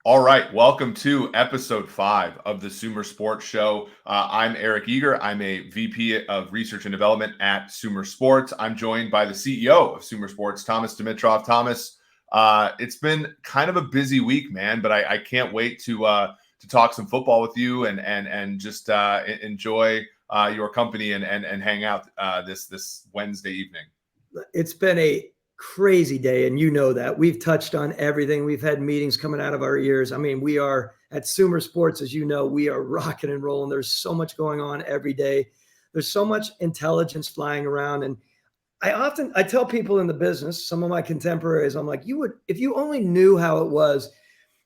All right, welcome to episode 5 of the SumerSports show. I'm Eric Eager. I'm a VP of Research and Development at SumerSports. I'm joined by the CEO of SumerSports, Thomas Dimitrov. Thomas, it's been kind of a busy week, man, but I can't wait to talk some football with you and just enjoy your company and hang out this Wednesday evening. It's been a crazy day, and you know that. We've touched on everything. We've had meetings coming out of our ears. I mean, we are at SumerSports, as you know, we are rocking and rolling. There's so much going on every day. There's so much intelligence flying around. And I tell people in the business, some of my contemporaries, I'm like, if you only knew how it was.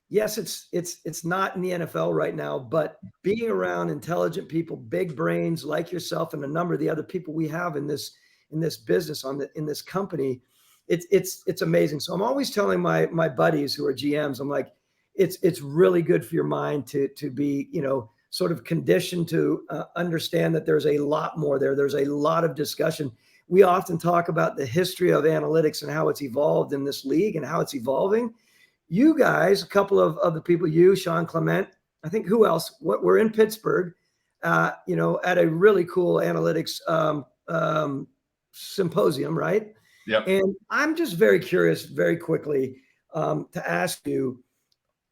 Yes, it's not in the NFL right now, but being around intelligent people, big brains like yourself and a number of the other people we have in this business in this company, it's amazing. So I'm always telling my buddies who are GMs, I'm like, it's really good for your mind to be, sort of conditioned to understand that there's a lot more there. There's a lot of discussion. We often talk about the history of analytics and how it's evolved in this league and how it's evolving. You guys, a couple of the people, you, Sean Clement, I think who else? We're in Pittsburgh, at a really cool analytics symposium, right? Yep. And I'm just very curious, very quickly, to ask you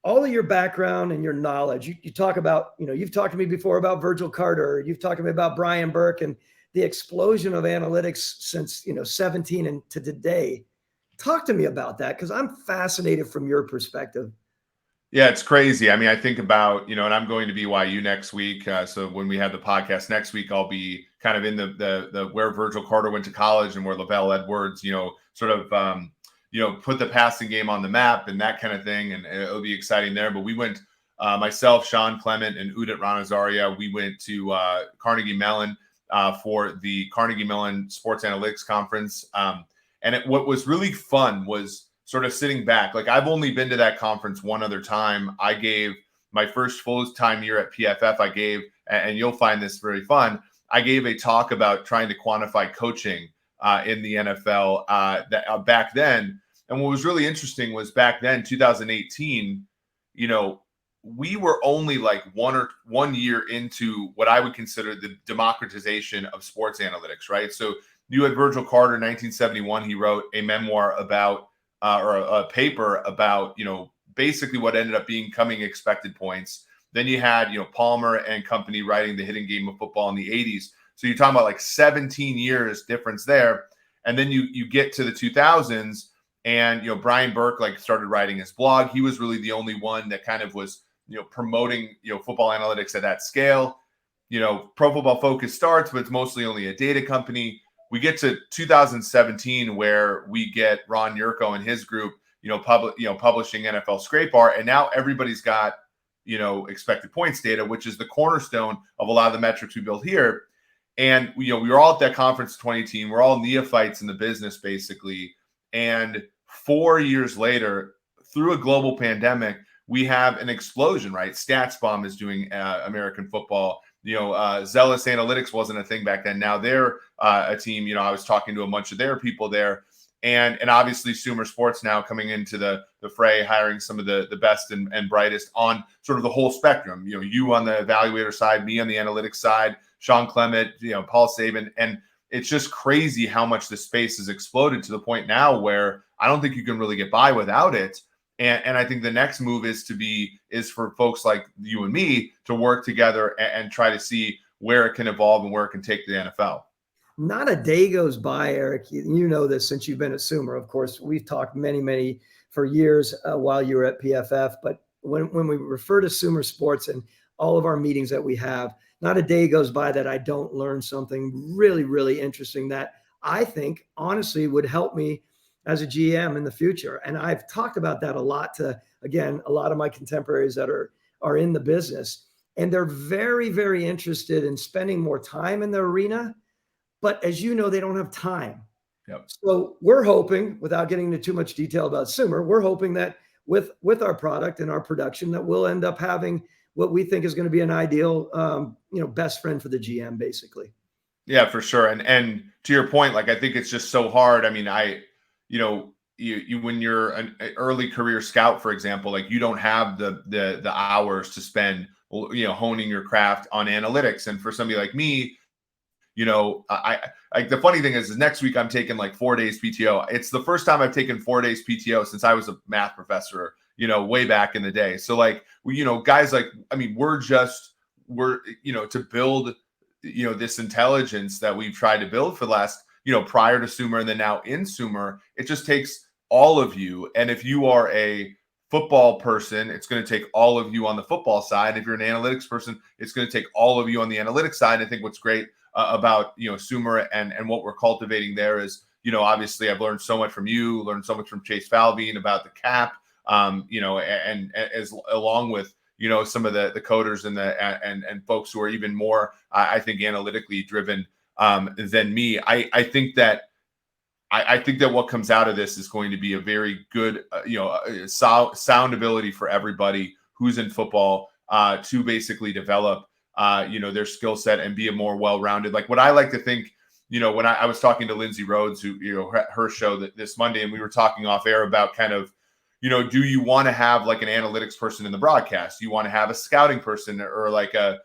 all of your background and your knowledge. You talk about, you've talked to me before about Virgil Carter. You've talked to me about Brian Burke and the explosion of analytics since, 17 and to today. Talk to me about that, because I'm fascinated from your perspective. Yeah, it's crazy. I mean, I think about, and I'm going to BYU next week. So when we have the podcast next week, I'll be kind of in the where Virgil Carter went to college and where Lavelle Edwards, sort of, put the passing game on the map and that kind of thing. And it'll be exciting there. But we went, myself, Sean Clement, and Udit Ranazaria, we went to Carnegie Mellon for the Carnegie Mellon Sports Analytics Conference. And what was really fun was sort of sitting back. Like, I've only been to that conference one other time. I gave my first full-time year at PFF. And you'll find this very fun, I gave a talk about trying to quantify coaching in the NFL back then. And what was really interesting was back then, 2018, we were only like 1 year into what I would consider the democratization of sports analytics, right? So you had Virgil Carter in 1971. He wrote a memoir about, or a paper about, basically what ended up becoming expected points. Then you had, Palmer and company writing The Hidden Game of Football in the 80s. So you're talking about like 17 years difference there. And then you get to the 2000s and, Brian Burke started writing his blog. He was really the only one that kind of was, promoting, football analytics at that scale. Pro Football Focus starts, but it's mostly only a data company. We get to 2017 where we get Ron Yurko and his group, publishing NFL Scrape Bar, and now everybody's got, expected points data, which is the cornerstone of a lot of the metrics we build here. And we were all at that conference in 2018. We're all neophytes in the business, basically. And 4 years later, through a global pandemic, we have an explosion, right? StatsBomb is doing American football. Zealous Analytics wasn't a thing back then. Now they're a team. I was talking to a bunch of their people there, and obviously SumerSports now coming into the fray, hiring some of the best and brightest on sort of the whole spectrum. You on the evaluator side, me on the analytics side, Sean Clement, Paul Saban, and it's just crazy how much the space has exploded to the point now where I don't think you can really get by without it. And I think the next move is for folks like you and me to work together and try to see where it can evolve and where it can take the NFL. Not a day goes by, Eric. You know this since you've been at Sumer. Of course, we've talked many for years while you were at PFF. But when we refer to SumerSports and all of our meetings that we have, not a day goes by that I don't learn something really, really interesting that I think honestly would help me as a GM in the future. And I've talked about that a lot to, again, a lot of my contemporaries that are in the business, and they're very, very interested in spending more time in the arena. But as you know, they don't have time. Yep. So we're hoping, without getting into too much detail about Sumer, we're hoping that with our product and our production that we'll end up having what we think is going to be an ideal, best friend for the GM, basically. Yeah, for sure. And to your point, I think it's just so hard. I mean, you when you're an early career scout, for example, like you don't have the hours to spend, honing your craft on analytics. And for somebody like me, I the funny thing is next week I'm taking like 4 days PTO. It's the first time I've taken 4 days PTO since I was a math professor, way back in the day. So like, guys like, I mean, we're to build, this intelligence that we've tried to build for the last, prior to Sumer and then now in Sumer, it just takes all of you. And if you are a football person, it's going to take all of you on the football side. If you're an analytics person, it's going to take all of you on the analytics side. I think what's great about Sumer and what we're cultivating there is, obviously I've learned so much from you, learned so much from Chase Falveen about the cap, and as along with some of the coders and folks who are even more I think analytically driven than me. I think that what comes out of this is going to be a very good, sound ability for everybody who's in football to basically develop, their skill set and be a more well-rounded. Like what I like to think, when I was talking to Lindsay Rhodes, who, her show this Monday, and we were talking off air about kind of, do you want to have like an analytics person in the broadcast? Do you want to have a scouting person or like a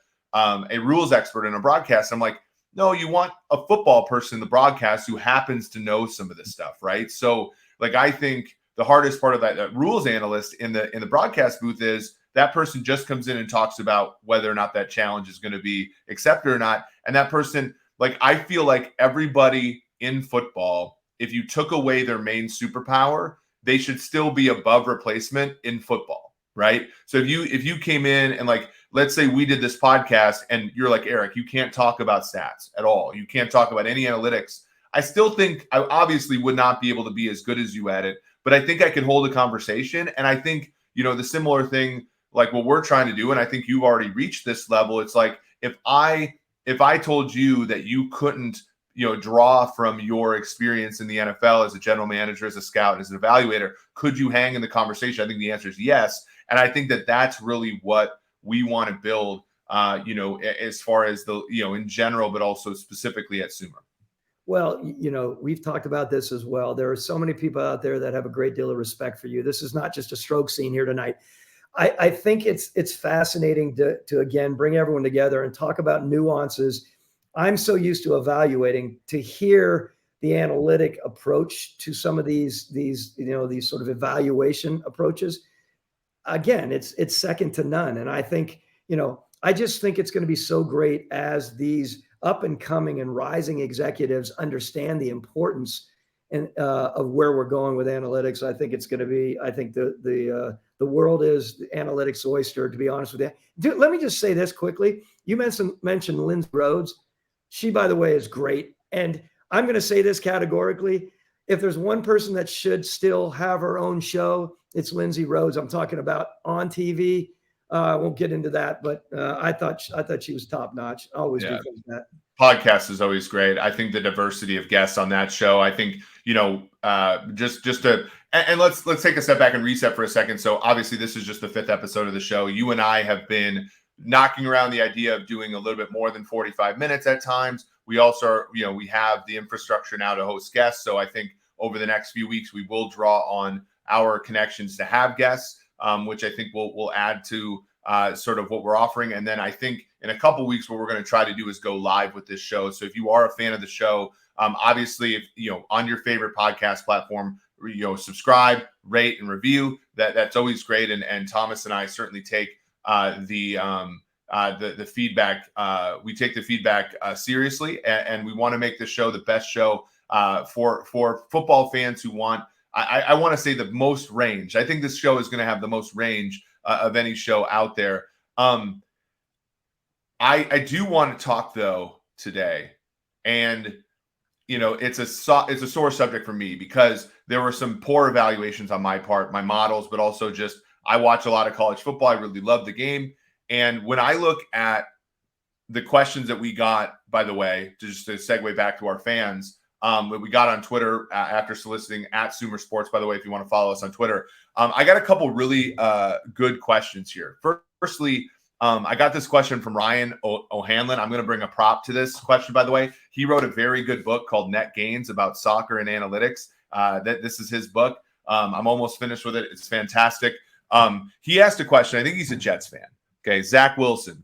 rules expert in a broadcast? I'm like, no, you want a football person in the broadcast who happens to know some of this stuff, right? So, like, I think the hardest part of that rules analyst in the broadcast booth is that person just comes in and talks about whether or not that challenge is going to be accepted or not. And that person, like, I feel like everybody in football, if you took away their main superpower, they should still be above replacement in football, right? So if you came in and like, let's say we did this podcast and you're like, Eric, you can't talk about stats at all. You can't talk about any analytics. I still think I obviously would not be able to be as good as you at it, but I think I could hold a conversation. And I think, the similar thing, like what we're trying to do, and I think you've already reached this level. It's like, if I told you that you couldn't, draw from your experience in the NFL as a general manager, as a scout, as an evaluator, could you hang in the conversation? I think the answer is yes. And I think that that's really what we want to build, as far as the, in general, but also specifically at Sumer. Well, we've talked about this as well. There are so many people out there that have a great deal of respect for you. This is not just a stroke scene here tonight. I think it's fascinating to again bring everyone together and talk about nuances. I'm so used to evaluating, to hear the analytic approach to some of these sort of evaluation approaches. Again, it's second to none. And I think, I just think it's going to be so great as these up and coming and rising executives understand the importance of where we're going with analytics. I think it's going to be, I think the world is the analytics oyster, to be honest with you. Let me just say this quickly. You mentioned Lindsay Rhodes. She, by the way, is great. And I'm going to say this categorically. If there's one person that should still have her own show, it's Lindsay Rhodes. I'm talking about on TV. I won't get into that, but I thought she was top notch. Always do think that. Podcast is always great. I think the diversity of guests on that show, I think, and let's take a step back and reset for a second. So obviously this is just the 5th episode of the show. You and I have been knocking around the idea of doing a little bit more than 45 minutes at times. We also are, we have the infrastructure now to host guests. So I think over the next few weeks, we will draw on our connections to have guests, which I think will add to sort of what we're offering. And then I think in a couple weeks, what we're going to try to do is go live with this show. So if you are a fan of the show, obviously, if on your favorite podcast platform, subscribe, rate, and review. That's always great. And Thomas and I certainly take the feedback. We take the feedback seriously, and we want to make the show the best show for football fans who want. I want to say the most range. I think this show is going to have the most range of any show out there. I do want to talk though today, and it's a sore subject for me because there were some poor evaluations on my part, my models, but also just I watch a lot of college football. I really love the game, and when I look at the questions that we got, by the way, to segue back to our fans. That we got on Twitter after soliciting at SumerSports. By the way, if you want to follow us on Twitter, I got a couple really good questions here. Firstly, I got this question from Ryan O'Hanlon. I'm going to bring a prop to this question, by the way. He wrote a very good book called Net Gains about soccer and analytics. This is his book. I'm almost finished with it. It's fantastic. He asked a question. I think he's a Jets fan. Okay, Zach Wilson,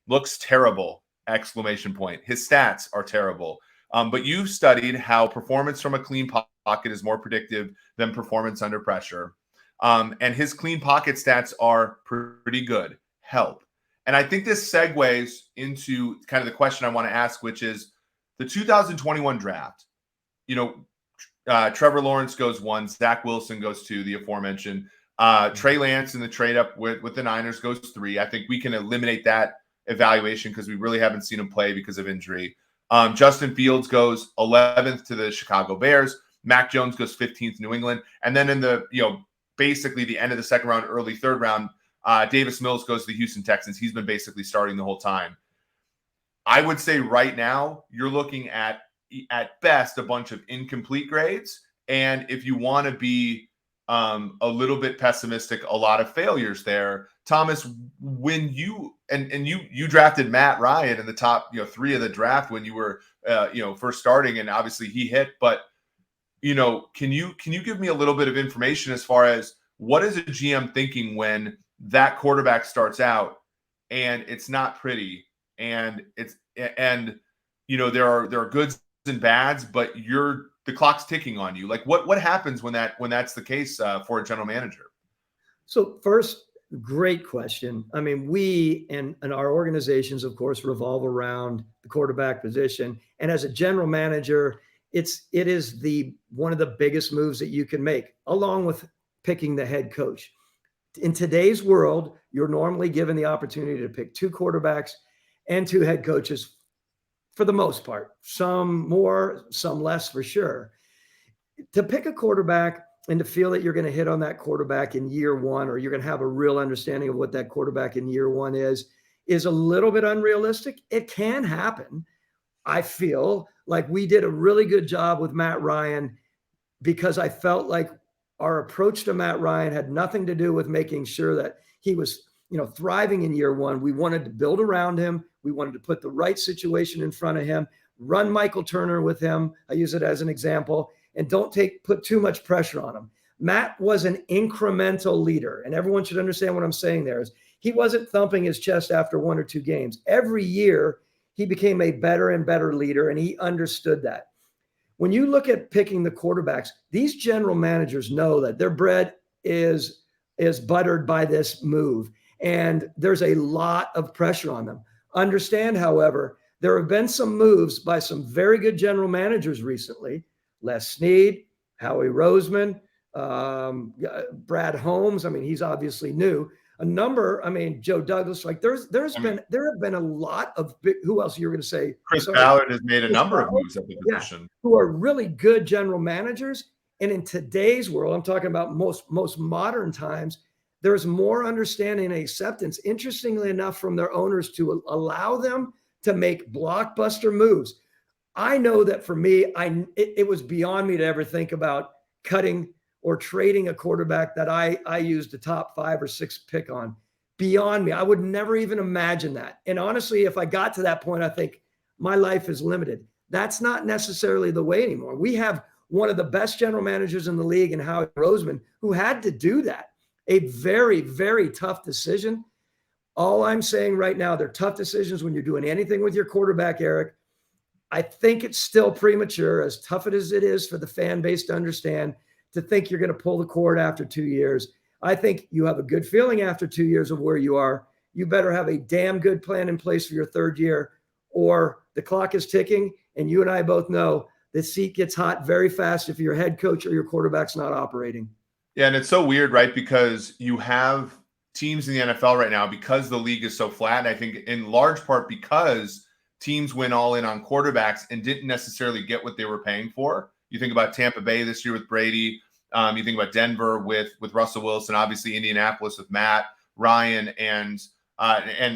looks terrible! Exclamation point. His stats are terrible. But you've studied how performance from a clean pocket is more predictive than performance under pressure. And his clean pocket stats are pretty good. Help. And I think this segues into kind of the question I want to ask, which is the 2021 draft. Trevor Lawrence goes 1, Zach Wilson goes 2, the aforementioned. Trey Lance in the trade up with the Niners goes 3. I think we can eliminate that evaluation because we really haven't seen him play because of injury. Justin Fields goes 11th to the Chicago Bears. Mac Jones goes 15th New England. And then in the, basically the end of the second round, early third round, Davis Mills goes to the Houston Texans. He's been basically starting the whole time. I would say right now you're looking at best a bunch of incomplete grades. And if you want to be a little bit pessimistic, a lot of failures there. Thomas, when you drafted Matt Ryan in the top 3 of the draft when you were first starting, and obviously he hit, but can you give me a little bit of information as far as what is a GM thinking when that quarterback starts out and it's not pretty and there are goods and bads, but the clock's ticking on you. Like what happens when that's the case for a general manager? So first, great question. I mean, we and our organizations, of course, revolve around the quarterback position. And as a general manager, it is one of the biggest moves that you can make, along with picking the head coach. In today's world, you're normally given the opportunity to pick 2 quarterbacks and 2 head coaches for the most part. Some more, some less for sure. To pick a quarterback and to feel that you're going to hit on that quarterback in year 1, or you're going to have a real understanding of what that quarterback in year 1 is a little bit unrealistic. It can happen. I feel like we did a really good job with Matt Ryan because I felt like our approach to Matt Ryan had nothing to do with making sure that he was, thriving in year 1. We wanted to build around him. We wanted to put the right situation in front of him, run Michael Turner with him. I use it as an example, and don't put too much pressure on him. Matt was an incremental leader, and everyone should understand what I'm saying there is he wasn't thumping his chest after 1 or 2 games. Every year, he became a better and better leader, and he understood that. When you look at picking the quarterbacks, these general managers know that their bread is buttered by this move, and there's a lot of pressure on them. Understand, however, there have been some moves by some very good general managers recently. Les Snead, Howie Roseman, Brad Holmes. I mean, he's obviously new. Joe Douglas. Like there have been a lot of big. Who else you're going to say? Chris Ballard has made a number of moves at the position. Who are really good general managers. And in today's world, I'm talking about most modern times, there's more understanding and acceptance, interestingly enough, from their owners to allow them to make blockbuster moves. I know that for me, it was beyond me to ever think about cutting or trading a quarterback that I used a top 5 or 6 pick on. Beyond me. I would never even imagine that. And honestly, if I got to that point, I think my life is limited. That's not necessarily the way anymore. We have one of the best general managers in the league in Howie Roseman who had to do that. A very, very tough decision. All I'm saying right now, they're tough decisions when you're doing anything with your quarterback, Eric. I think it's still premature, as tough as it is for the fan base to understand, to think you're going to pull the cord after 2 years. I think you have a good feeling after 2 years of where you are. You better have a damn good plan in place for your 3rd year, or the clock is ticking, and you and I both know the seat gets hot very fast if your head coach or your quarterback's not operating. Yeah, and it's so weird, right? Because you have teams in the NFL right now, because the league is so flat, and I think in large part because teams went all in on quarterbacks and didn't necessarily get what they were paying for. You think about Tampa Bay this year with Brady. You think about Denver with Russell Wilson, obviously Indianapolis with Matt Ryan, and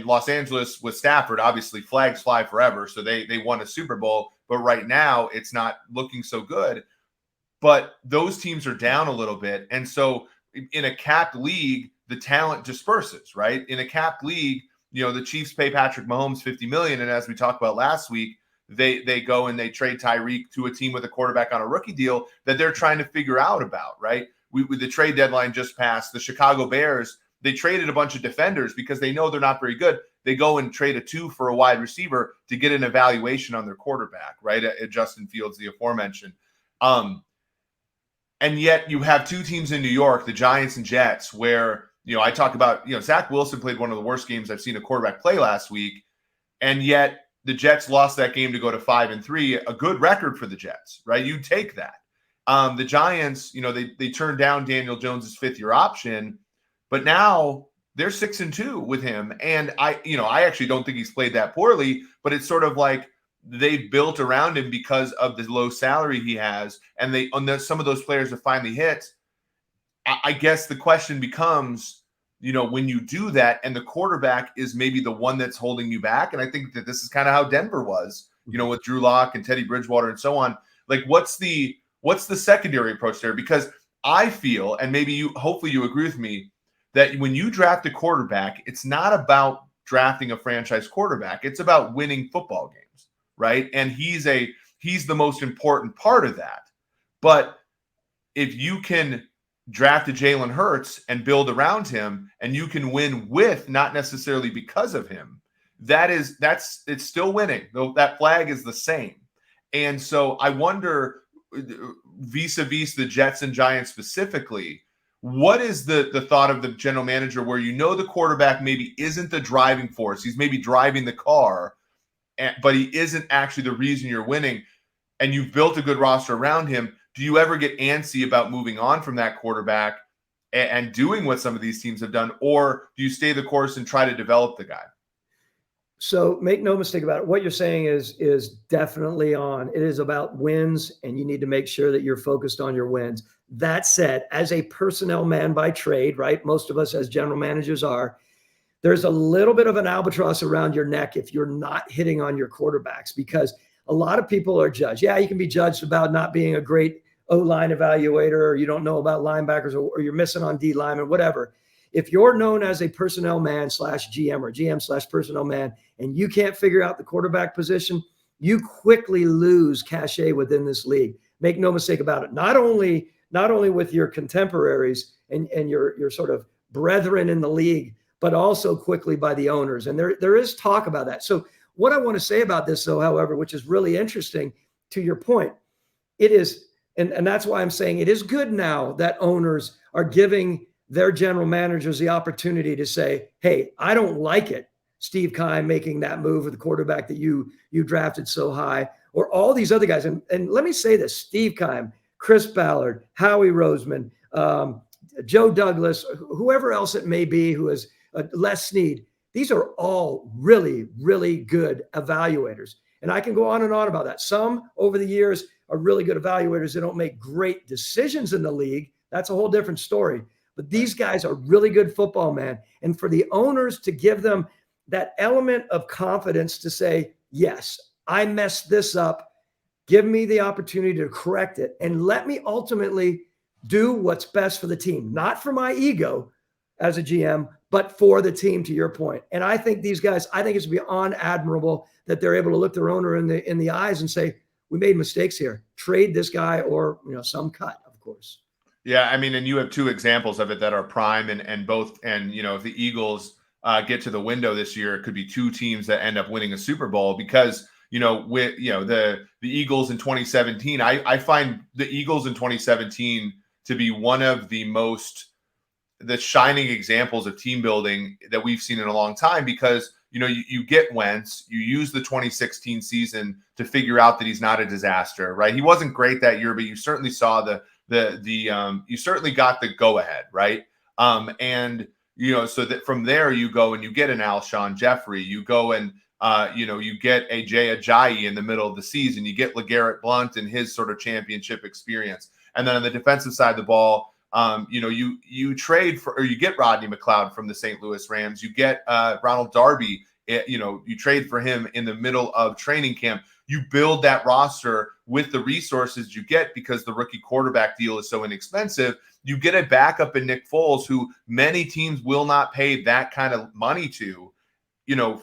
Los Angeles with Stafford. Obviously, flags fly forever, so they won a Super Bowl. But right now, it's not looking so good. But those teams are down a little bit, and so in a capped league, the talent disperses, right? In a capped league, the Chiefs pay Patrick Mahomes $50 million, and as we talked about last week, they go and they trade Tyreek to a team with a quarterback on a rookie deal that they're trying to figure out about, right? With the trade deadline just passed, the Chicago Bears, they traded a bunch of defenders because they know they're not very good. They go and trade a 2 for a wide receiver to get an evaluation on their quarterback, right? At Justin Fields, the aforementioned. And yet you have two teams in New York, the Giants and Jets, where, I talk about, Zach Wilson played one of the worst games I've seen a quarterback play last week. And yet the Jets lost that game to go to 5-3, a good record for the Jets, right? You take that. The Giants, they turned down Daniel Jones's 5th-year option, but now they're 6-2 with him. And I actually don't think he's played that poorly, but it's sort of like they've built around him because of the low salary he has. And some of those players have finally hit. I guess the question becomes, when you do that and the quarterback is maybe the one that's holding you back. And I think that this is kind of how Denver was, with Drew Lock and Teddy Bridgewater and so on. Like, what's the secondary approach there? Because I feel, and maybe hopefully you agree with me, that when you draft a quarterback, it's not about drafting a franchise quarterback. It's about winning football games, right? And he's the most important part of that. But if you can draft a Jalen Hurts and build around him, and you can win with, not necessarily because of him, it's still winning. Though that flag is the same. And so I wonder, vis-a-vis the Jets and Giants specifically, what is the thought of the general manager where the quarterback maybe isn't the driving force? He's maybe driving the car, but he isn't actually the reason you're winning, and you've built a good roster around him. Do you ever get antsy about moving on from that quarterback and doing what some of these teams have done, or do you stay the course and try to develop the guy? So make no mistake about it. What you're saying is definitely on. It is about wins, and you need to make sure that you're focused on your wins. That said, as a personnel man by trade, right? Most of us as general managers are, there's a little bit of an albatross around your neck if you're not hitting on your quarterbacks, because a lot of people are judged. Yeah, you can be judged about not being a great O-line evaluator, or you don't know about linebackers, or you're missing on D linemen, whatever. If you're known as a personnel man / GM or GM / personnel man, and you can't figure out the quarterback position, you quickly lose cachet within this league. Make no mistake about it. Not only with your contemporaries and your sort of brethren in the league, but also quickly by the owners. And there is talk about that. So what I want to say about this, though, however, which is really interesting to your point, it is, and that's why I'm saying it is good now that owners are giving their general managers the opportunity to say, hey, I don't like it, Steve Keim making that move with the quarterback that you drafted so high, or all these other guys. And let me say this, Steve Keim, Chris Ballard, Howie Roseman, Joe Douglas, whoever else it may be who is Les Snead. These are all really, really good evaluators. And I can go on and on about that. Some over the years are really good evaluators. They don't make great decisions in the league. That's a whole different story. But these guys are really good football, man. And for the owners to give them that element of confidence to say, yes, I messed this up. Give me the opportunity to correct it. And let me ultimately do what's best for the team. Not for my ego as a GM, but for the team, to your point. And I think these guys, I think it's beyond admirable that they're able to look their owner in the eyes and say, we made mistakes here. Trade this guy, or some cut, of course. Yeah, I mean, and you have two examples of it that are prime, and both, and if the Eagles get to the window this year, it could be two teams that end up winning a Super Bowl because with the Eagles in 2017, I find the Eagles in 2017 to be one of the shining examples of team building that we've seen in a long time, because you get Wentz, you use the 2016 season to figure out that he's not a disaster, right? He wasn't great that year, but you certainly saw you certainly got the go ahead, right? And so that from there you go and you get an Alshon Jeffrey, you go and you get a Jay Ajayi in the middle of the season, you get LeGarrette Blount and his sort of championship experience, and then on the defensive side of the ball, you trade for, or you get Rodney McLeod from the St. Louis Rams, you get Ronald Darby, you trade for him in the middle of training camp. You build that roster with the resources you get because the rookie quarterback deal is so inexpensive. You get a backup in Nick Foles, who many teams will not pay that kind of money to.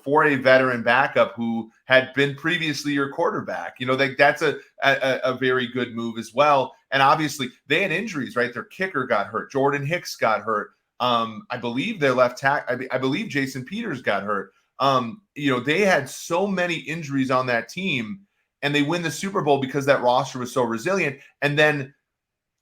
for a veteran backup who had been previously your quarterback. That's a very good move as well. And obviously they had injuries, right? Their kicker got hurt. Jordan Hicks got hurt. I believe their left tackle, I believe Jason Peters got hurt. They had so many injuries on that team, and they win the Super Bowl because that roster was so resilient. And then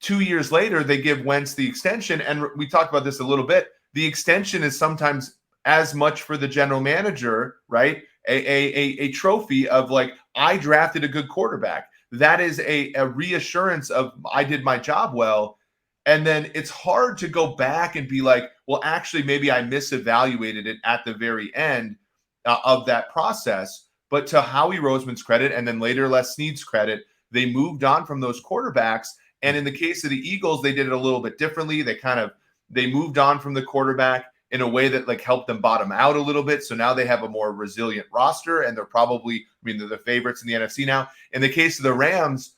2 years later, they give Wentz the extension. And we talked about this a little bit. The extension is sometimes as much for the general manager, right? A trophy of like, I drafted a good quarterback. That is a reassurance of I did my job well. And then it's hard to go back and be like, well, actually, maybe I misevaluated it at the very end of that process. But to Howie Roseman's credit, and then later Les Snead's credit, they moved on from those quarterbacks. And in the case of the Eagles, they did it a little bit differently. They moved on from the quarterback in a way that like helped them bottom out a little bit. So now they have a more resilient roster, and they're the favorites in the NFC now. In the case of the Rams,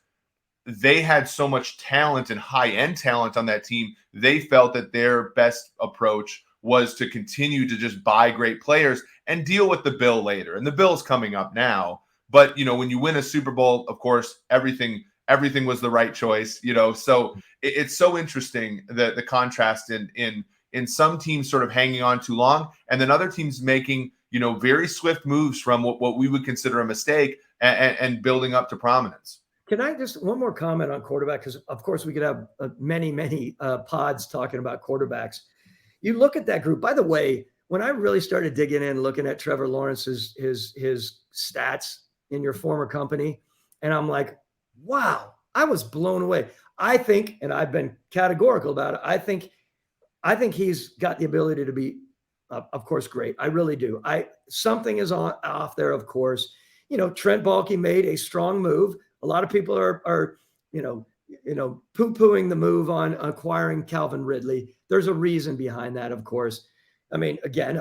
they had so much talent and high-end talent on that team. They felt that their best approach was to continue to just buy great players and deal with the bill later. And the bill's coming up now. But, when you win a Super Bowl, of course, everything was the right choice, So it's so interesting, the contrast in some teams sort of hanging on too long, and then other teams making, very swift moves from what we would consider a mistake and building up to prominence. Can I just one more comment on quarterback? Because of course we could have many pods talking about quarterbacks. You look at that group. By the way, when I really started digging in, looking at Trevor Lawrence's his stats in your former company, and I'm like, wow, I was blown away. I think, and I've been categorical about it, I think he's got the ability to be, of course, great. I really do. Something is off there, of course. Trent Baalke made a strong move. A lot of people are poo-pooing the move on acquiring Calvin Ridley. There's a reason behind that, of course. I mean, again,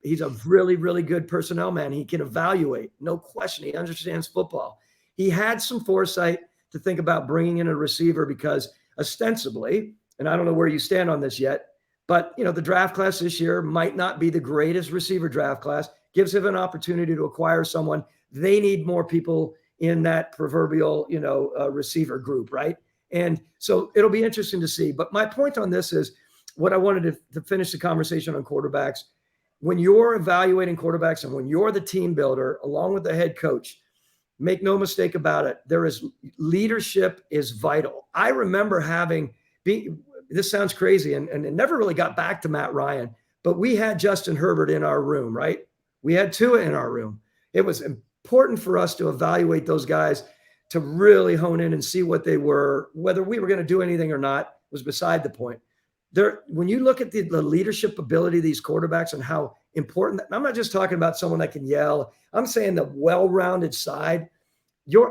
he's a really, really good personnel man. He can evaluate, no question. He understands football. He had some foresight to think about bringing in a receiver because ostensibly, and I don't know where you stand on this yet, but, the draft class this year might not be the greatest receiver draft class. Gives him an opportunity to acquire someone. They need more people in that proverbial, receiver group, right? And so it'll be interesting to see. But my point on this is what I wanted to finish the conversation on quarterbacks. When you're evaluating quarterbacks and when you're the team builder, along with the head coach, make no mistake about it, leadership is vital. I remember this sounds crazy, and it never really got back to Matt Ryan, but we had Justin Herbert in our room, right? We had Tua in our room. It was important for us to evaluate those guys, to really hone in and see what they were. Whether we were going to do anything or not was beside the point. When you look at the leadership ability of these quarterbacks and how important, I'm not just talking about someone that can yell. I'm saying the well-rounded side.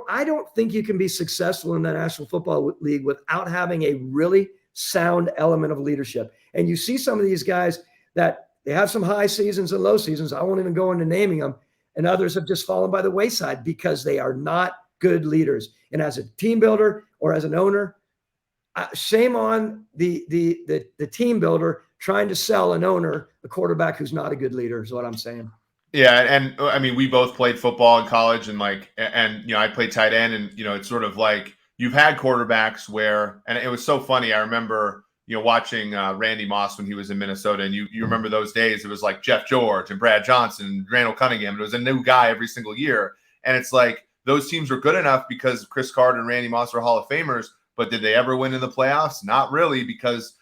I don't think you can be successful in the National Football League without having a really sound element of leadership. And you see some of these guys that they have some high seasons and low seasons. I won't even go into naming them. And others have just fallen by the wayside because they are not good leaders. And as a team builder or as an owner, shame on the team builder trying to sell an owner a quarterback who's not a good leader is what I'm saying. Yeah, and I mean, we both played football in college, and I played tight end, and it's sort of like you've had quarterbacks where, and it was so funny. I remember watching Randy Moss when he was in Minnesota, and you remember those days. It was like Jeff George and Brad Johnson and Randall Cunningham. It was a new guy every single year, and it's like those teams were good enough because Chris Carter and Randy Moss are Hall of Famers. But did they ever win in the playoffs? Not really, because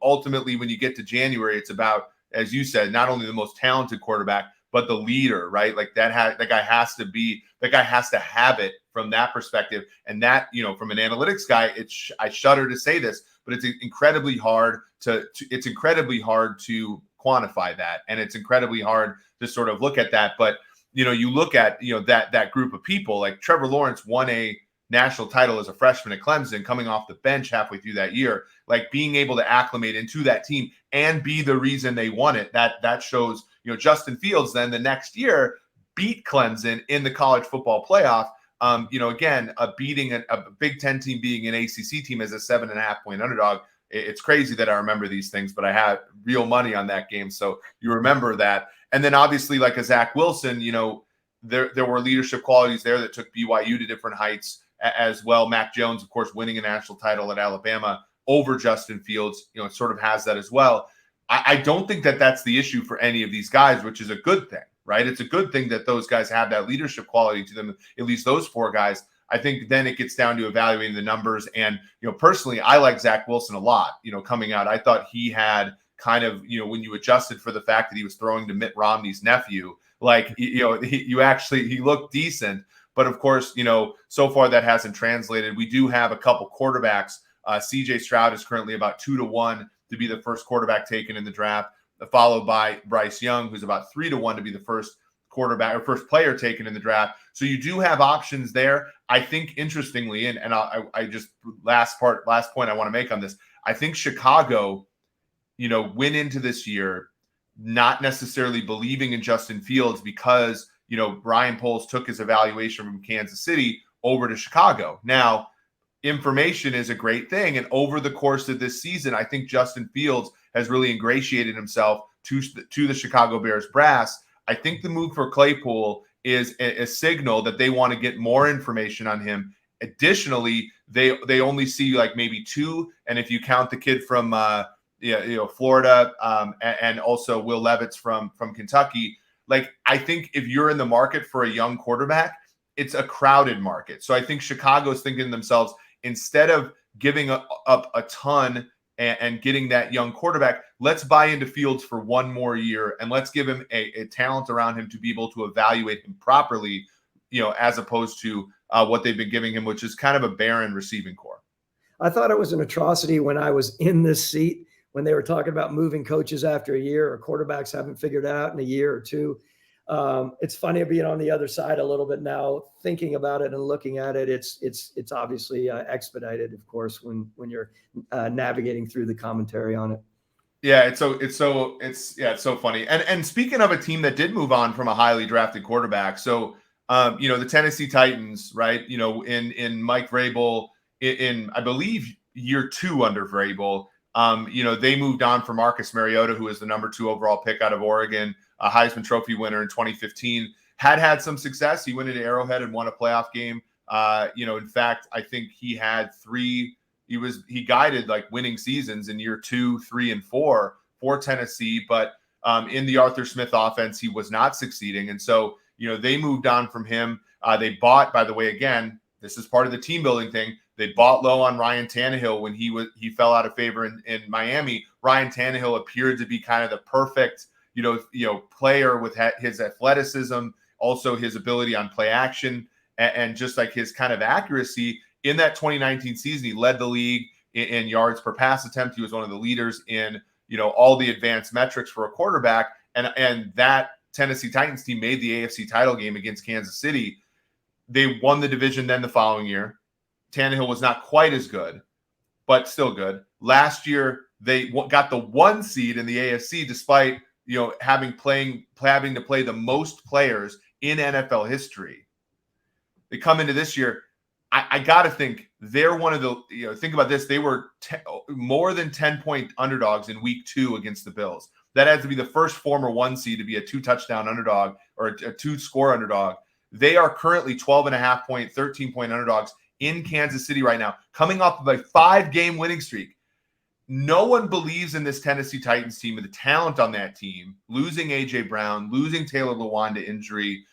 ultimately when you get to January, it's about, as you said, not only the most talented quarterback, but the leader, right? Like that guy has to have it from that perspective. And that, from an analytics guy, I shudder to say this, but it's incredibly hard to quantify that. And it's incredibly hard to sort of look at that. But, you look at, that group of people, like Trevor Lawrence won a national title as a freshman at Clemson, coming off the bench halfway through that year, like being able to acclimate into that team and be the reason they won it. That shows, Justin Fields then the next year beat Clemson in the college football playoff. Again, beating a Big Ten team, being an ACC team as a 7.5-point underdog. It's crazy that I remember these things, but I had real money on that game. So you remember that. And then obviously like a Zach Wilson, there were leadership qualities there that took BYU to different heights as well. Mac Jones, of course, winning a national title at Alabama over Justin Fields, sort of has that as well. I don't think that that's the issue for any of these guys, which is a good thing, right? It's a good thing that those guys have that leadership quality to them, at least those 4 guys. I think then it gets down to evaluating the numbers. And, personally, I like Zach Wilson a lot, coming out. I thought he had kind of, when you adjusted for the fact that he was throwing to Mitt Romney's nephew, like, he looked decent. But of course, so far that hasn't translated. We do have a couple quarterbacks. CJ Stroud is currently about 2-1 to be the first quarterback taken in the draft, followed by Bryce Young, who's about 3-1 to be the first quarterback or first player taken in the draft. So you do have options there. I think interestingly, and I just last point I want to make on this, I think Chicago, went into this year not necessarily believing in Justin Fields because, Brian Poles took his evaluation from Kansas City over to Chicago. Now, information is a great thing. And over the course of this season, I think Justin Fields has really ingratiated himself to the Chicago Bears brass. I think the move for Claypool is a signal that they want to get more information on him. Additionally, they only see like maybe 2. And if you count the kid from Florida and also Will Levis from Kentucky, like I think if you're in the market for a young quarterback, it's a crowded market. So I think Chicago's thinking to themselves, instead of giving up a ton and getting that young quarterback, let's buy into Fields for 1 more year and let's give him a talent around him to be able to evaluate him properly, as opposed to what they've been giving him, which is kind of a barren receiving core. I thought it was an atrocity when I was in this seat, when they were talking about moving coaches after a year or quarterbacks haven't figured it out in a year or 2. It's funny being on the other side a little bit now, thinking about it and looking at it. It's obviously expedited, of course, when you're navigating through the commentary on it. Yeah, it's so funny. And speaking of a team that did move on from a highly drafted quarterback, so the Tennessee Titans, right? In Mike Vrabel, in I believe year 2 under Vrabel, they moved on from Marcus Mariota, who is the number 2 overall pick out of Oregon, a Heisman Trophy winner in 2015, had some success. He went into Arrowhead and won a playoff game. In fact, I think he had 3. He guided like winning seasons in year 2, 3, and 4 for Tennessee, but in the Arthur Smith offense, he was not succeeding. And so, they moved on from him. They bought, by the way, again, this is part of the team building thing. They bought low on Ryan Tannehill when he fell out of favor in Miami. Ryan Tannehill appeared to be kind of the perfect, player with his athleticism, also his ability on play action, and just like his kind of accuracy. In that 2019 season, he led the league in yards per pass attempt. He was one of the leaders in, all the advanced metrics for a quarterback. And that Tennessee Titans team made the AFC title game against Kansas City. They won the division then the following year. Tannehill was not quite as good, but still good. Last year, they got the 1 seed in the AFC, despite having to play the most players in NFL history. They come into this year. I got to think they're one of the, think about this. They were more than 10-point underdogs in week 2 against the Bills. That had to be the first former 1 seed to be a 2-touchdown underdog or a 2-score underdog. They are currently 12.5-point, 13-point underdogs in Kansas City right now, coming off of a 5-game winning streak. No one believes in this Tennessee Titans team and the talent on that team, losing A.J. Brown, losing Taylor Lewan to injury,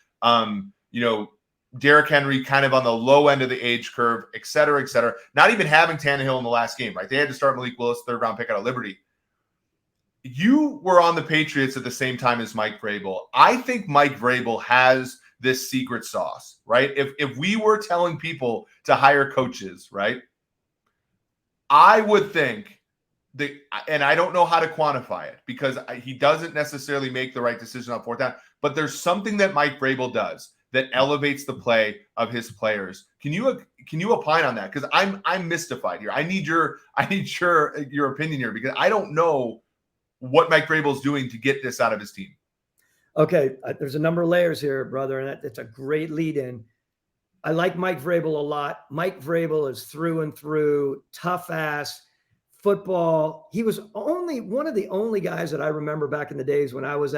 Derrick Henry kind of on the low end of the age curve, et cetera, not even having Tannehill in the last game, right? They had to start Malik Willis, 3rd-round pick out of Liberty. You were on the Patriots at the same time as Mike Vrabel. I think Mike Vrabel has this secret sauce, right? If we were telling people to hire coaches, right, I would think that, and I don't know how to quantify it because he doesn't necessarily make the right decision on 4th down, but there's something that Mike Vrabel does that elevates the play of his players. Can you opine on that? Because I'm mystified here. I need your opinion here because I don't know what Mike Vrabel is doing to get this out of his team. Okay, there's a number of layers here, brother, and it's a great lead-in. I like Mike Vrabel a lot. Mike Vrabel is through and through tough ass, football. He was only one of the only guys that I remember back in the days when I was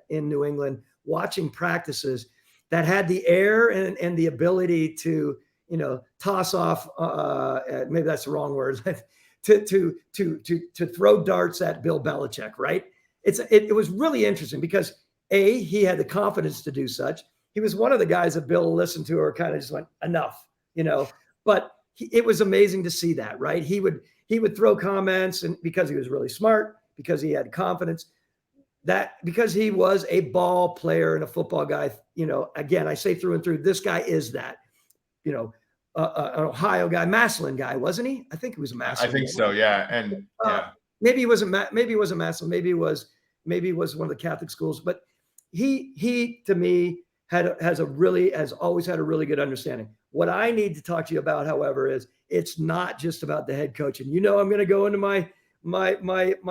in New England watching practices that had the air and the ability to, toss off, maybe that's the wrong word, to throw darts at Bill Belichick, right? It was really interesting because he had the confidence to do such. He was one of the guys that Bill listened to or kind of just went, enough, but it was amazing to see that, right? He would throw comments, and because he was really smart, because he had confidence, because he was a ball player and a football guy, again, I say through and through, this guy is that, an Ohio guy, Massillon guy, wasn't he? I think he was a Massillon. I think so. Yeah. And maybe he wasn't Massillon. Maybe he was one of the Catholic schools, but he to me has always had a really good understanding. What I need to talk to you about, however, is it's not just about the head coach. And I'm going to go into my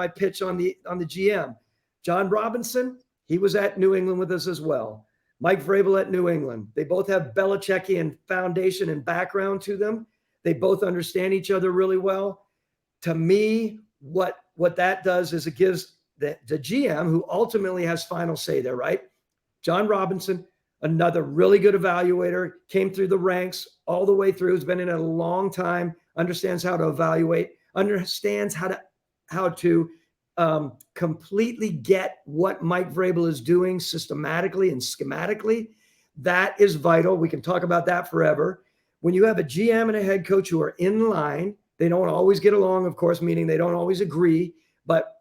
pitch on the GM. John Robinson, he was at New England with us as well. Mike Vrabel at New England. They both have Belichickian foundation and background to them. They both understand each other really well. To me, what that does is it gives the GM, who ultimately has final say there, right? John Robinson, another really good evaluator, came through the ranks all the way through, has been in it a long time, understands how to evaluate, understands how to completely get what Mike Vrabel is doing systematically and schematically. That is vital. We can talk about that forever. When you have a GM and a head coach who are in line, they don't always get along, of course, meaning they don't always agree, but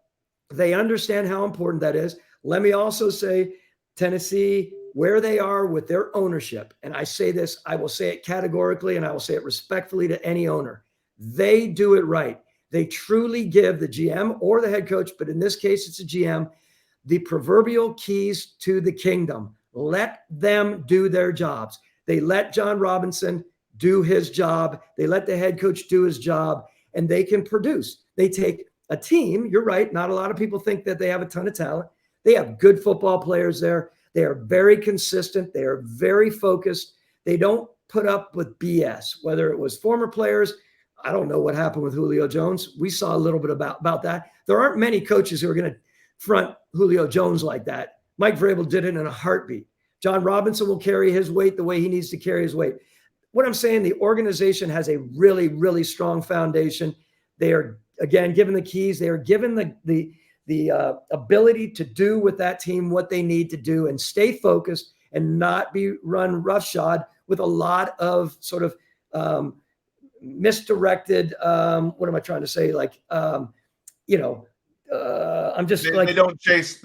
they understand how important that is. Let me also say, Tennessee, where they are with their ownership, and I say this, I will say it categorically, and I will say it respectfully to any owner. They do it right. They truly give the GM or the head coach, but in this case, it's a GM, the proverbial keys to the kingdom. Let them do their jobs. They let John Robinson do his job. They let the head coach do his job, and they can produce. They take a team. You're right. Not a lot of people think that they have a ton of talent. They have good football players there. They are very consistent. They are very focused. They don't put up with BS, whether it was former players. I don't know what happened with Julio Jones. We saw a little bit about that. There aren't many coaches who are going to front Julio Jones like that. Mike Vrabel did it in a heartbeat. John Robinson will carry his weight the way he needs to carry his weight. What I'm saying, the organization has a really, really strong foundation. They are, again, given the keys. They are given the ability to do with that team what they need to do and stay focused and not be run roughshod with a lot of sort of misdirected, what am I trying to say? I'm just they don't chase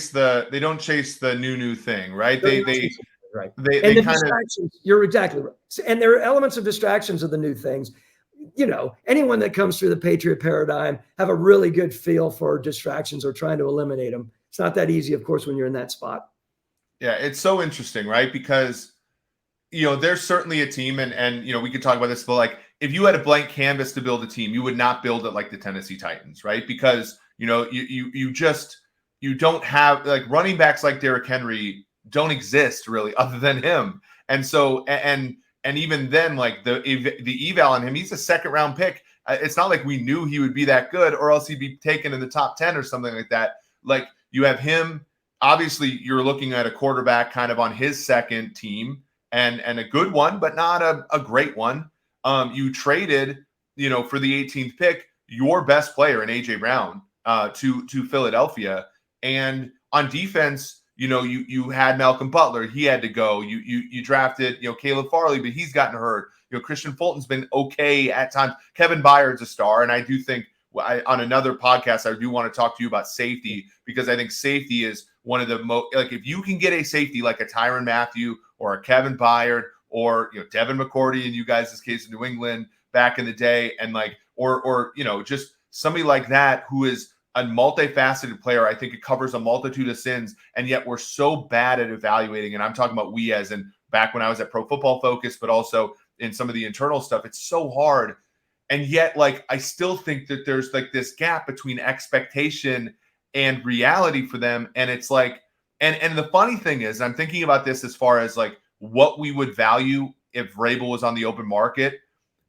the new thing, right? They right. They and the kind distractions, you're exactly right. And there are elements of distractions of the new things. Anyone that comes through the Patriot paradigm have a really good feel for distractions or trying to eliminate them. It's not that easy, of course, when you're in that spot. Yeah, it's so interesting, right? Because there's certainly a team, and we could talk about this, but like if you had a blank canvas to build a team, you would not build it like the Tennessee Titans, right? Because you don't have, like, running backs like Derrick Henry don't exist really other than him. And so and even then, like the eval on him, he's a second round pick. It's not like we knew he would be that good, or else he'd be taken in the top 10 or something like that. Like, you have him. Obviously, you're looking at a quarterback kind of on his second team, and a good one, but not a great one. You traded, for the 18th pick, your best player in AJ Brown to Philadelphia, and on defense, you had Malcolm Butler. He had to go. You drafted, Caleb Farley, but he's gotten hurt. Christian Fulton's been okay at times. Kevin Byard's a star. And I do think on another podcast, I do want to talk to you about safety, because I think safety is one of the most, like, if you can get a safety like a Tyrann Mathieu or a Kevin Byard or, Devin McCourty in you guys' case in New England back in the day, and like, or just somebody like that who is a multifaceted player. I think it covers a multitude of sins, and yet we're so bad at evaluating. And I'm talking about we as in back when I was at Pro Football Focus, but also in some of the internal stuff. It's so hard. And yet, like, I still think that there's like this gap between expectation and reality for them. And it's like, and the funny thing is, I'm thinking about this as far as like what we would value if Vrabel was on the open market.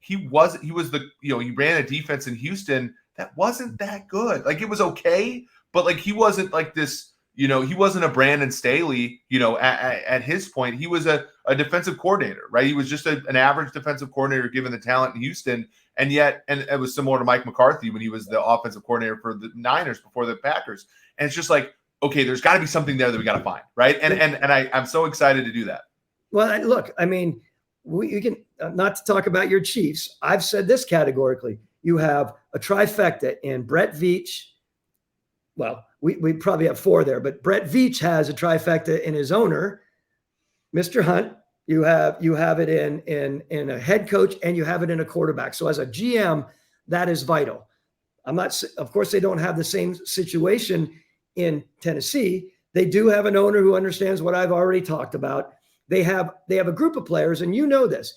He ran a defense in Houston that wasn't that good. Like, it was okay, but like, he wasn't like this, he wasn't a Brandon Staley, at his point. He was a defensive coordinator, right? He was just an average defensive coordinator given the talent in Houston. And it was similar to Mike McCarthy when he was the offensive coordinator for the Niners before the Packers. And it's just like, okay, there's got to be something there that we got to find, right? And I'm so excited to do that. Well, look, I mean, you can not to talk about your Chiefs. I've said this categorically. You have a trifecta in Brett Veach. Well, we probably have four there, but Brett Veach has a trifecta in his owner, Mr. Hunt. You have it in a head coach, and you have it in a quarterback. So as a GM, that is vital. Of course, they don't have the same situation in Tennessee. They do have an owner who understands what I've already talked about. They have a group of players, and you know this.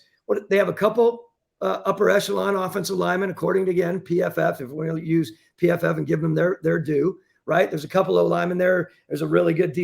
They have a couple upper echelon offensive linemen, according to, again, PFF, if we use PFF and give them their due, right? There's a couple of linemen there. There's a really good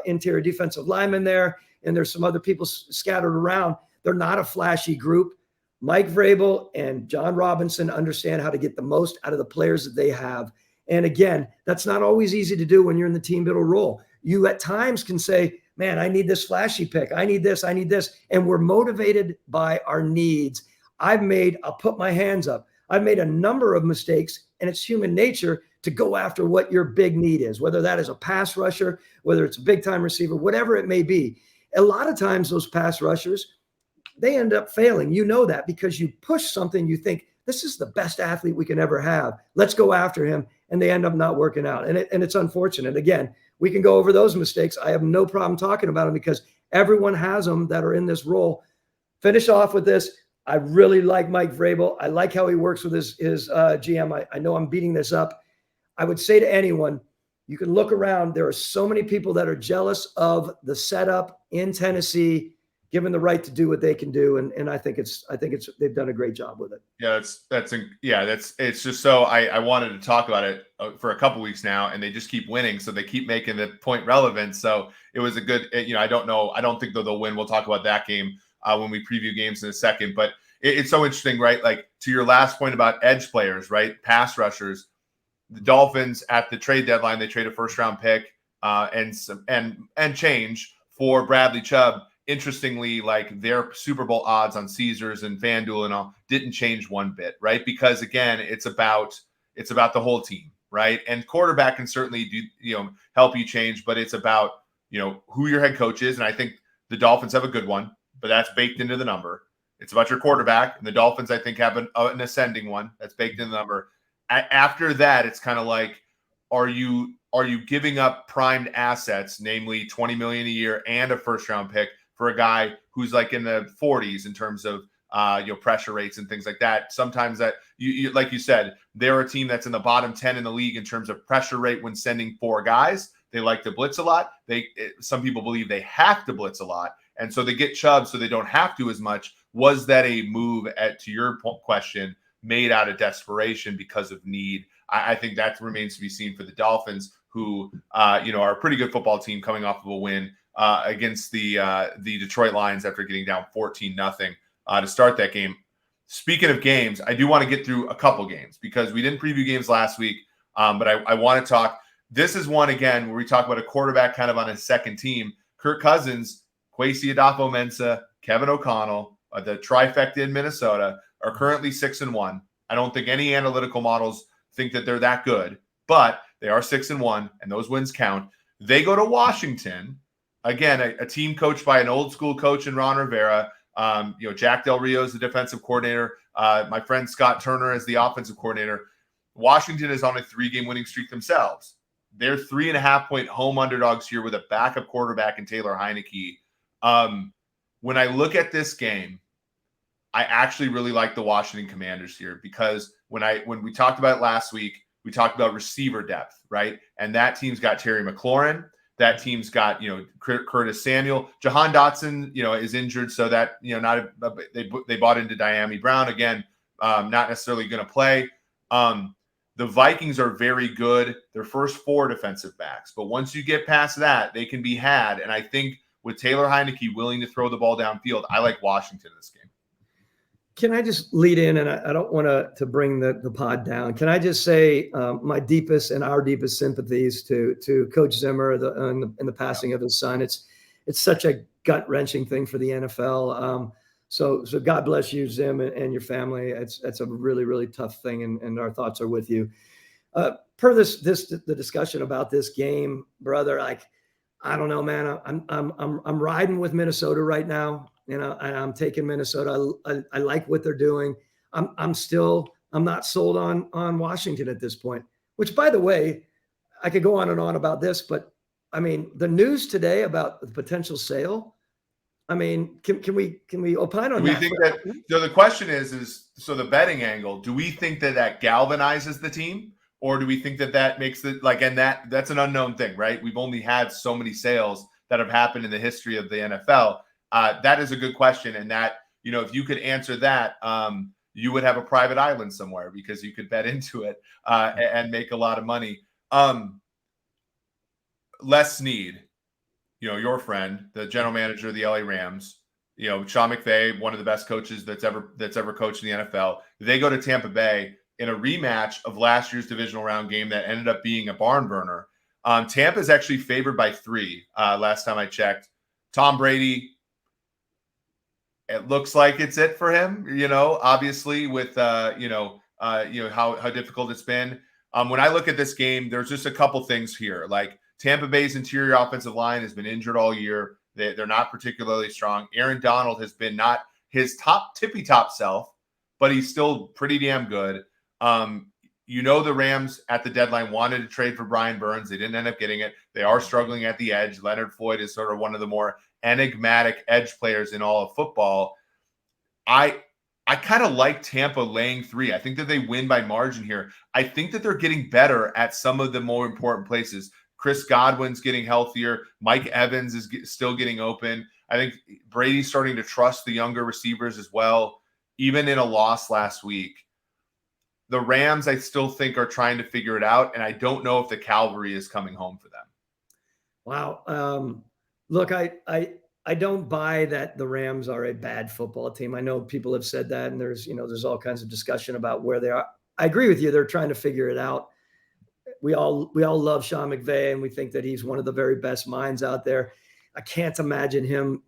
interior defensive lineman there, and there's some other people scattered around. They're not a flashy group. Mike Vrabel and John Robinson understand how to get the most out of the players that they have. And again, that's not always easy to do when you're in the team builder role. You at times can say, man, I need this flashy pick. I need this. And we're motivated by our needs. I'll put my hands up. I've made a number of mistakes, and it's human nature to go after what your big need is, whether that is a pass rusher, whether it's a big time receiver, whatever it may be. A lot of times those pass rushers, they end up failing. You know that because you push something, you think, this is the best athlete we can ever have. Let's go after him. And they end up not working out. And it's unfortunate. Again, we can go over those mistakes. I have no problem talking about them because everyone has them that are in this role. Finish off with this. I really like Mike Vrabel. I like how he works with his GM. I know I'm beating this up. I would say to anyone, you can look around. There are so many people that are jealous of the setup in Tennessee, given the right to do what they can do. And I think they've done a great job with it. Yeah, it's just so I wanted to talk about it for a couple weeks now, and they just keep winning. So they keep making the point relevant. So it was a good, I don't think they'll win. We'll talk about that game when we preview games in a second, but it's so interesting, right? Like, to your last point about edge players, right? Pass rushers, the Dolphins at the trade deadline, they trade a first round pick and change for Bradley Chubb. Interestingly, like, their Super Bowl odds on Caesars and FanDuel and all didn't change one bit, right? Because again, it's about the whole team, right? And quarterback can certainly help you change, but it's about, who your head coach is. And I think the Dolphins have a good one, but that's baked into the number. It's about your quarterback, and the Dolphins, I think, have an ascending one that's baked into the number. After that, it's kind of like, are you giving up primed assets, namely $20 million a year and a first round pick, for a guy who's like in the 40s in terms of pressure rates and things like that? Sometimes that you like you said, they're a team that's in the bottom 10 in the league in terms of pressure rate when sending four guys. They like to blitz a lot. Some people believe they have to blitz a lot, and so they get Chubb so they don't have to as much. Was that a move, to your question, made out of desperation because of need? I think that remains to be seen for the Dolphins, who are a pretty good football team coming off of a win against the Detroit Lions after getting down 14-0 to start that game. Speaking of games, I do want to get through a couple games because we didn't preview games last week, but I want to talk. This is one, again, where we talk about a quarterback kind of on his second team. Kirk Cousins, Kwesi Adofo-Mensah, Kevin O'Connell, the trifecta in Minnesota, are currently 6-1. I don't think any analytical models think that they're that good, but they are 6-1, and those wins count. They go to Washington. Again, a team coached by an old school coach in Ron Rivera. Jack Del Rio is the defensive coordinator. My friend Scott Turner is the offensive coordinator. Washington is on a 3-game winning streak themselves. They're 3.5-point home underdogs here with a backup quarterback in Taylor Heineke. When I look at this game, I actually really like the Washington Commanders here because when we talked about it last week, we talked about receiver depth, right? And that team's got Terry McLaurin. That team's got, Curtis Samuel. Jahan Dotson, is injured, so that, they bought into Diami Brown again, not necessarily going to play. The Vikings are very good. Their first 4 defensive backs, but once you get past that, they can be had. And I think with Taylor Heineke willing to throw the ball downfield, I like Washington in this game. Can I just lead in, and I don't want to bring the pod down. Can I just say my deepest and our deepest sympathies to Coach Zimmer and the passing of his son. It's such a gut wrenching thing for the NFL. So God bless you, Zim, and your family. It's a really, really tough thing, and our thoughts are with you. Per the discussion about this game, brother, like, I don't know, man. I'm riding with Minnesota right now. You know, I'm taking Minnesota. I like what they're doing. I'm not sold on Washington at this point. Which, by the way, I could go on and on about this, but I mean, the news today about the potential sale. I mean, can we opine on Do we that? think that? So the question is so the betting angle. Do we think that galvanizes the team, or do we think that makes it like? And that's an unknown thing, right? We've only had so many sales that have happened in the history of the NFL. That is a good question, and that, if you could answer that, you would have a private island somewhere because you could bet into it and make a lot of money. Les Snead, your friend, the general manager of the LA Rams, Sean McVay, one of the best coaches that's ever coached in the NFL. They go to Tampa Bay in a rematch of last year's divisional round game that ended up being a barn burner. Tampa is actually favored by 3 last time I checked. Tom Brady, it looks like it's it for him, obviously with, how difficult it's been. When I look at this game, there's just a couple things here. Like, Tampa Bay's interior offensive line has been injured all year. They're not particularly strong. Aaron Donald has been not his tippy-top self, but he's still pretty damn good. The Rams at the deadline wanted to trade for Brian Burns. They didn't end up getting it. They are struggling at the edge. Leonard Floyd is sort of one of the more enigmatic edge players in all of football. I kind of like Tampa laying 3. I think that they win by margin here. I think that they're getting better at some of the more important places. Chris Godwin's getting healthier. Mike Evans is still getting open. I think Brady's starting to trust the younger receivers as well, even in a loss last week. The Rams, I still think, are trying to figure it out, and I don't know if the cavalry is coming home for them. Wow. Look, I don't buy that the Rams are a bad football team. I know people have said that, and there's all kinds of discussion about where they are. I agree with you. They're trying to figure it out. We all love Sean McVay, and we think that he's one of the very best minds out there. I can't imagine him,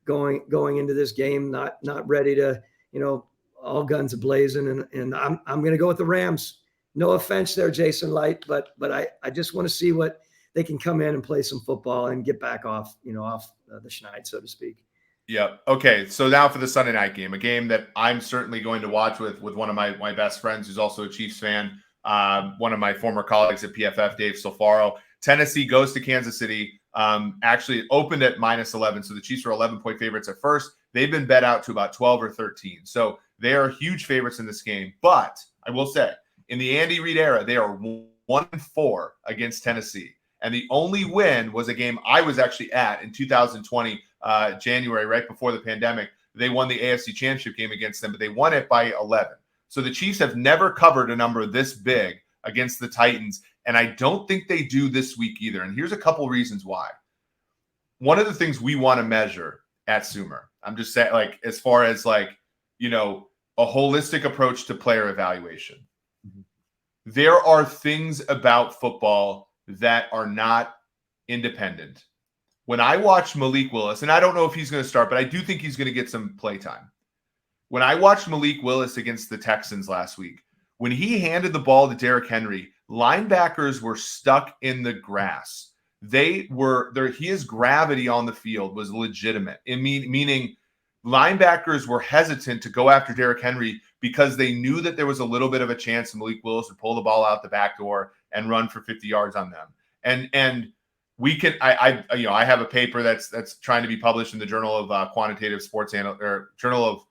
going into this game not ready to, all guns blazing. And I'm going to go with the Rams. No offense there, Jason Light, but I just want to see what they can come in and play some football and get back off the schneid, so to speak. Yeah. Okay. So now for the Sunday night game, a game that I'm certainly going to watch with one of my best friends who's also a Chiefs fan. One of my former colleagues at PFF, Dave Solfaro. Tennessee goes to Kansas City. Actually opened at -11. So the Chiefs were 11-point favorites at first. They've been bet out to about 12 or 13. So they are huge favorites in this game. But I will say, in the Andy Reid era, they are 1-4 against Tennessee. And the only win was a game I was actually at in 2020, January, right before the pandemic. They won the AFC Championship game against them, but they won it by 11. So the Chiefs have never covered a number this big against the Titans, and I don't think they do this week either. And here's a couple reasons why. One of the things we want to measure at Sumer, I'm just saying, like, as far as a holistic approach to player evaluation. Mm-hmm. There are things about football that are not independent. When I watch Malik Willis, and I don't know if he's going to start, but I do think he's going to get some play time. When I watched Malik Willis against the Texans last week, when he handed the ball to Derrick Henry, linebackers were stuck in the grass. They were there. His gravity on the field was legitimate. Meaning linebackers were hesitant to go after Derrick Henry because they knew that there was a little bit of a chance Malik Willis would pull the ball out the back door and run for 50 yards on them. And we can. I have a paper that's trying to be published in the Journal of Quantitative Sports Journal of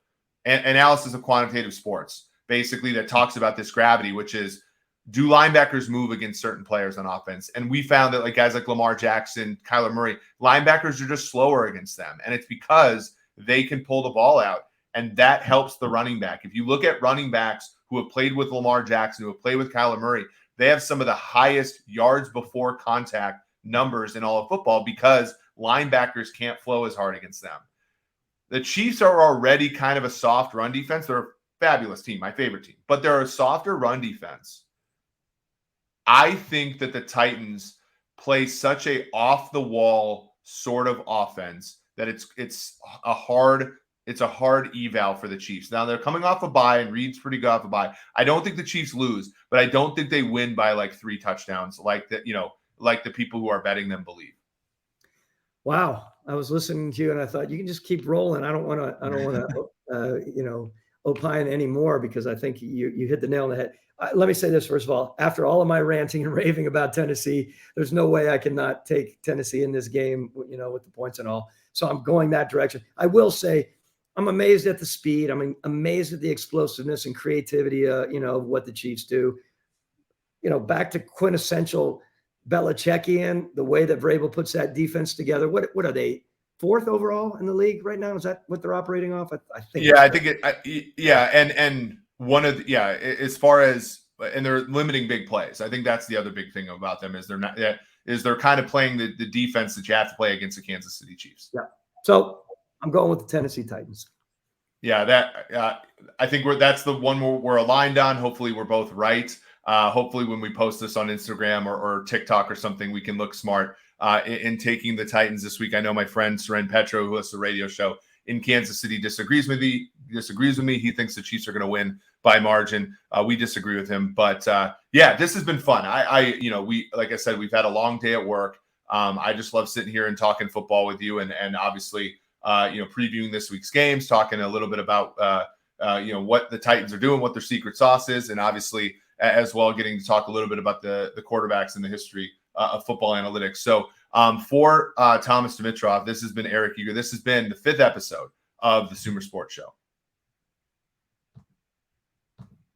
Analysis of Quantitative Sports, basically, that talks about this gravity, which is, do linebackers move against certain players on offense? And we found that guys like Lamar Jackson, Kyler Murray, linebackers are just slower against them. And it's because they can pull the ball out, and that helps the running back. If you look at running backs who have played with Lamar Jackson, who have played with Kyler Murray, they have some of the highest yards before contact numbers in all of football because linebackers can't flow as hard against them. the Chiefs are already kind of a soft run defense. They're a fabulous team, my favorite team, but they're a softer run defense. I think that the Titans play such a off the wall sort of offense that it's a hard eval for the Chiefs. Now they're coming off a bye, and Reed's pretty good off a bye. I don't think the Chiefs lose, but I don't think they win by like 3 touchdowns, like that, like the people who are betting them believe. Wow, I was listening to you, and I thought you can just keep rolling. I don't want to, opine anymore, because I think you hit the nail on the head. Let me say this first of all. After all of my ranting and raving about Tennessee, there's no way I cannot take Tennessee in this game, with the points and all. So I'm going that direction. I will say I'm amazed at the speed. I'm amazed at the explosiveness and creativity, of what the Chiefs do. Back to quintessential Belichickian, the way that Vrabel puts that defense together. What are they? 4th overall in the league right now? Is that what they're operating off? I think. Yeah, I think it. Yeah, and one of the, as far as, and they're limiting big plays. I think that's the other big thing about them is they're kind of playing the defense that you have to play against the Kansas City Chiefs. Yeah. So I'm going with the Tennessee Titans. Yeah, that I think that's the one we're aligned on. Hopefully, we're both right. Hopefully, when we post this on Instagram or TikTok or something, we can look smart in taking the Titans this week. I know my friend Seren Petro, who hosts a radio show in Kansas City, disagrees with me. He thinks the Chiefs are going to win by margin. We disagree with him, but this has been fun. We, like I said, we've had a long day at work. I just love sitting here and talking football with you, and obviously, previewing this week's games, talking a little bit about what the Titans are doing, what their secret sauce is, and obviously as well getting to talk a little bit about the quarterbacks and the history of football analytics. So for Thomas Dimitrov, this has been Eric Eager. This has been the 5th episode of the SumerSports Show.